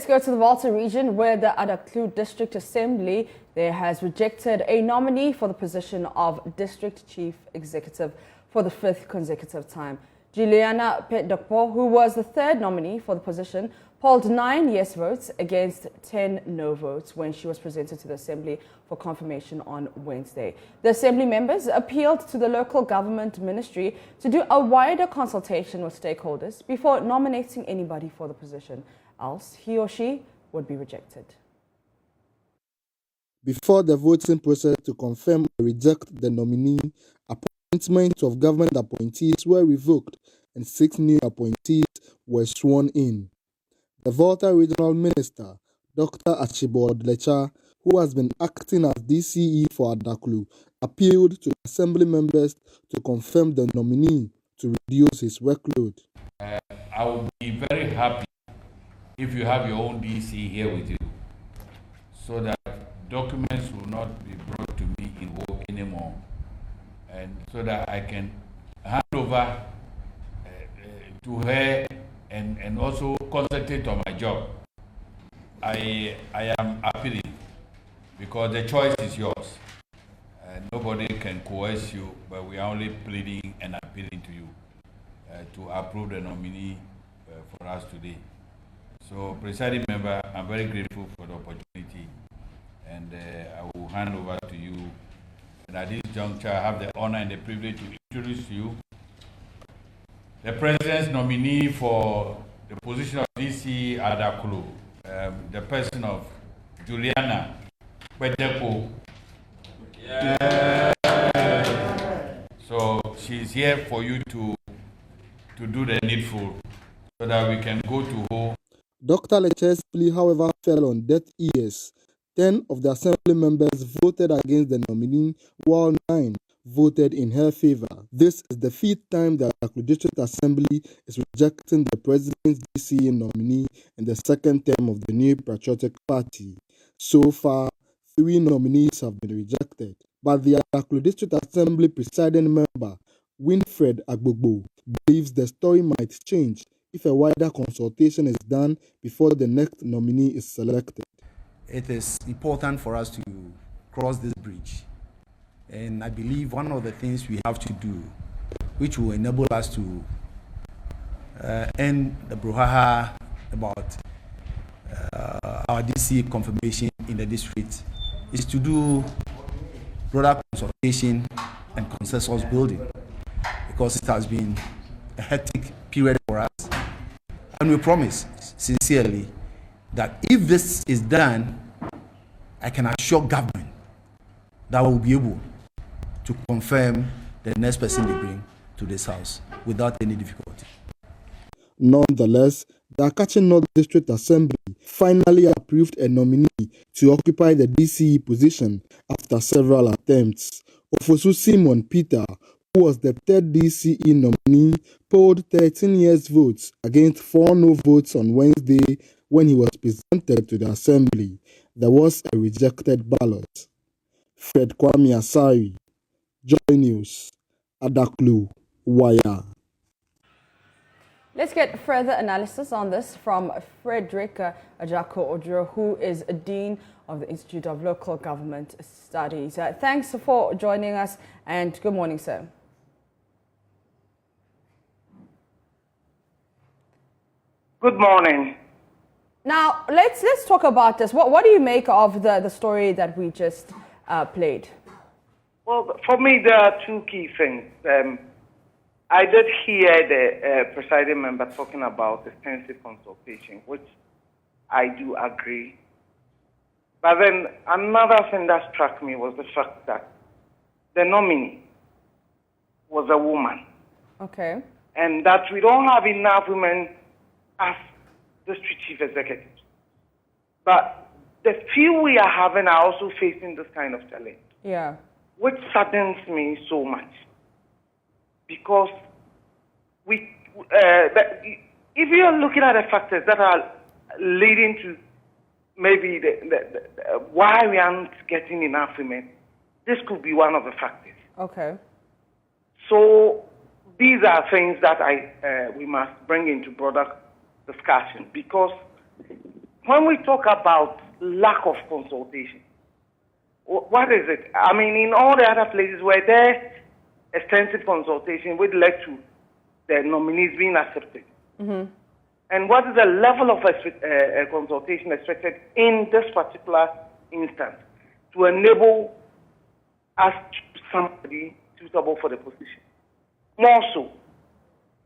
go to the Volta region, where the Adaklu District Assembly there has rejected a nominee for the position of District Chief Executive for the 5th consecutive time. Juliana Petdokpo, who was the 3rd nominee for the position, polled 9 yes votes against 10 no votes when she was presented to the Assembly for confirmation on Wednesday. The Assembly members appealed to the local government ministry to do a wider consultation with stakeholders before nominating anybody for the position, else he or she would be rejected. Before the voting process to confirm or reject the nominee, appointments of government appointees were revoked and 6 new appointees were sworn in. The Volta Regional Minister, Dr. Archibald Lecha, who has been acting as DCE for Adaklu, appealed to Assembly members to confirm the nominee to reduce his workload. I would be very happy if you have your own DC here with you, so that documents will not be brought to me in work anymore, and so that I can hand over to her and also concentrate on my job. I am appealing because the choice is yours. Nobody can coerce you, but we are only pleading and appealing to you to approve the nominee for us today. So, Presiding Member, I'm very grateful for the opportunity, and I will hand over to you. And at this juncture, I have the honor and the privilege to introduce to you the President's nominee for the position of DC Adaklu, the person of Juliana Petdokpo. Yeah. So she's here for you to do the needful so that we can go to home. Dr. Lecha's plea, however, fell on deaf ears. 10 of the Assembly members voted against the nominee, while 9 voted in her favor. This is the 5th time the Adaklu District Assembly is rejecting the President's DCE nominee in the 2nd term of the New Patriotic Party. So far, 3 nominees have been rejected. But the Adaklu District Assembly presiding member, Winfred Agbogbo, believes the story might change if a wider consultation is done before the next nominee is selected. It is important for us to cross this bridge. And I believe one of the things we have to do, which will enable us to end the brouhaha about our DC confirmation in the district, is to do broader consultation and consensus building, because it has been a hectic period for us. And we promise sincerely that if this is done, I can assure government that we'll be able to confirm the next person they bring to this house without any difficulty. Nonetheless, the Akachi North District Assembly finally approved a nominee to occupy the DCE position after several attempts. Ofosu Simon Peter, who was the 3rd DCE nominee, polled 13 yes votes against 4 no votes on Wednesday when he was presented to the Assembly. There was a rejected ballot. Fred Kwame Asari, JoyNews, Adaklu, Waya. Let's get further analysis on this from Frederick Ajako Odro, who is a Dean of the Institute of Local Government Studies. Thanks for joining us, and good morning, sir. Good morning. Now, let's talk about this. What do you make of the story that we just played? Well, for me, there are 2 key things. I did hear the presiding member talking about extensive consultation, which I do agree. But then another thing that struck me was the fact that the nominee was a woman. Okay. And that we don't have enough women as district chief executives. But the few we are having are also facing this kind of challenge. Yeah. Which saddens me so much. Because if you're looking at the factors that are leading to maybe why we aren't getting enough women, this could be one of the factors. Okay. So these are things that we must bring into broader discussion, because when we talk about lack of consultation, what is it? I mean, in all the other places where there extensive consultation which led to the nominees being accepted. Mm-hmm. And what is the level of consultation expected in this particular instance to enable us to choose somebody suitable for the position? More so,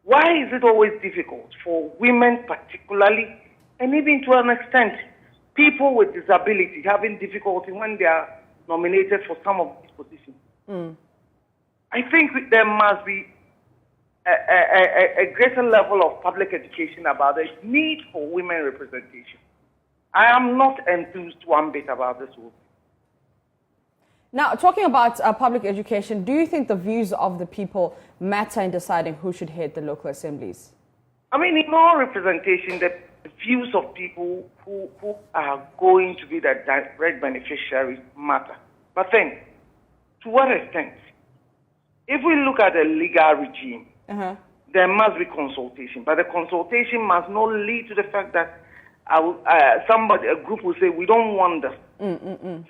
why is it always difficult for women particularly, and even to an extent, people with disability having difficulty when they are nominated for some of these positions? Mm. I think there must be a greater level of public education about the need for women representation. I am not enthused one bit about this whole thing. Now, talking about public education, do you think the views of the people matter in deciding who should head the local assemblies? I mean, in all representation, the views of people who are going to be the direct beneficiaries matter. But then, to what extent? If we look at the legal regime, there must be consultation, but the consultation must not lead to the fact that a group will say, we don't want this.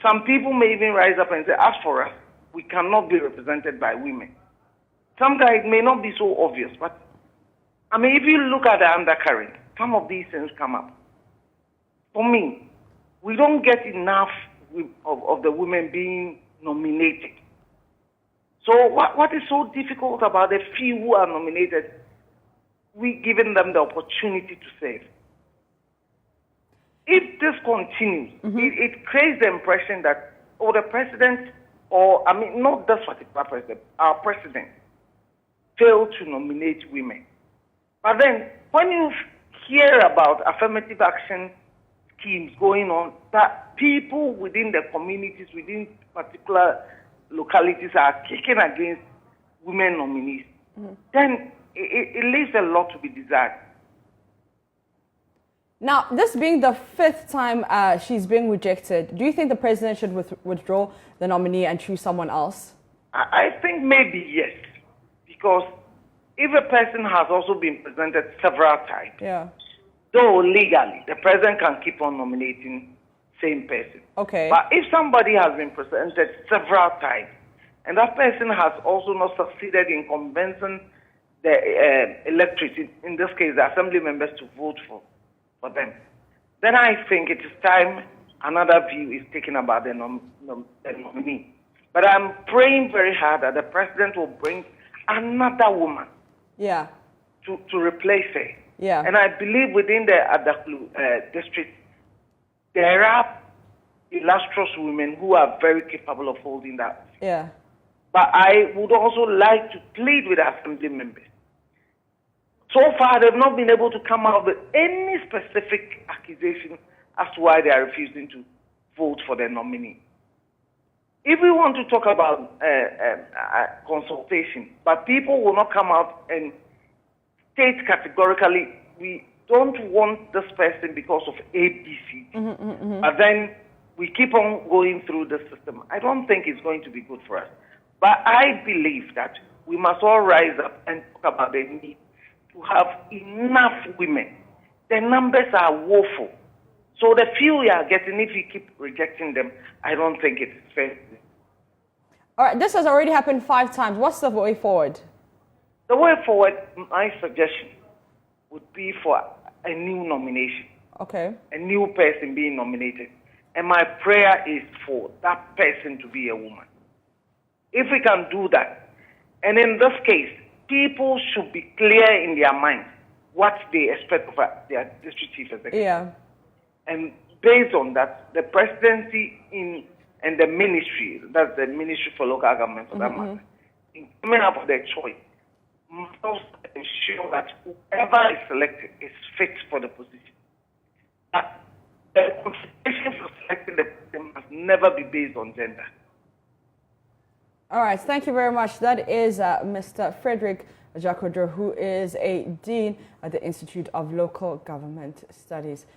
Some people may even rise up and say, as for us, we cannot be represented by women. Sometimes it may not be so obvious, but I mean, if you look at the undercurrent, some of these things come up. For me, we don't get enough of the women being nominated. So what is so difficult about the few who are nominated? We giving them the opportunity to serve. If this continues, it creates the impression that, the president, not this particular president, our president, failed to nominate women. But then, when you hear about affirmative action schemes going on, that people within the communities, within particular localities are kicking against women nominees, then it leaves a lot to be desired. Now, this being the 5th time she's being rejected, do you think the president should withdraw the nominee and choose someone else? I think maybe yes, because if a person has also been presented several times, though legally the president can keep on nominating same person. Okay. But if somebody has been presented several times and that person has also not succeeded in convincing the electorate, in this case the assembly members, to vote for them, then I think it is time another view is taken about the nominee. But I'm praying very hard that the president will bring another woman to replace her. Yeah. And I believe within the Adaklu district, there are illustrious women who are very capable of holding that. Yeah. But I would also like to plead with assembly members. So far, they've not been able to come out with any specific accusation as to why they are refusing to vote for their nominee. If we want to talk about consultation, but people will not come out and state categorically, we don't want this person because of ABC, but then we keep on going through the system. I don't think it's going to be good for us. But I believe that we must all rise up and talk about the need to have enough women. The numbers are woeful. So the few we are getting, if we keep rejecting them, I don't think it's fair. All right, this has already happened 5 times. What's the way forward? The way forward, my suggestion would be for a new nomination. Okay. A new person being nominated. And my prayer is for that person to be a woman. If we can do that, and in this case, people should be clear in their mind what they expect of their district chief executive. Yeah. And based on that, the presidency and the ministry, that's the Ministry for Local Government for that matter, in coming up with their choice, must ensure that whoever is selected is fit for the position. But the consideration for selecting the person must never be based on gender. All right, thank you very much. That is Mr. Frederick Adaklu, who is a Dean at the Institute of Local Government Studies.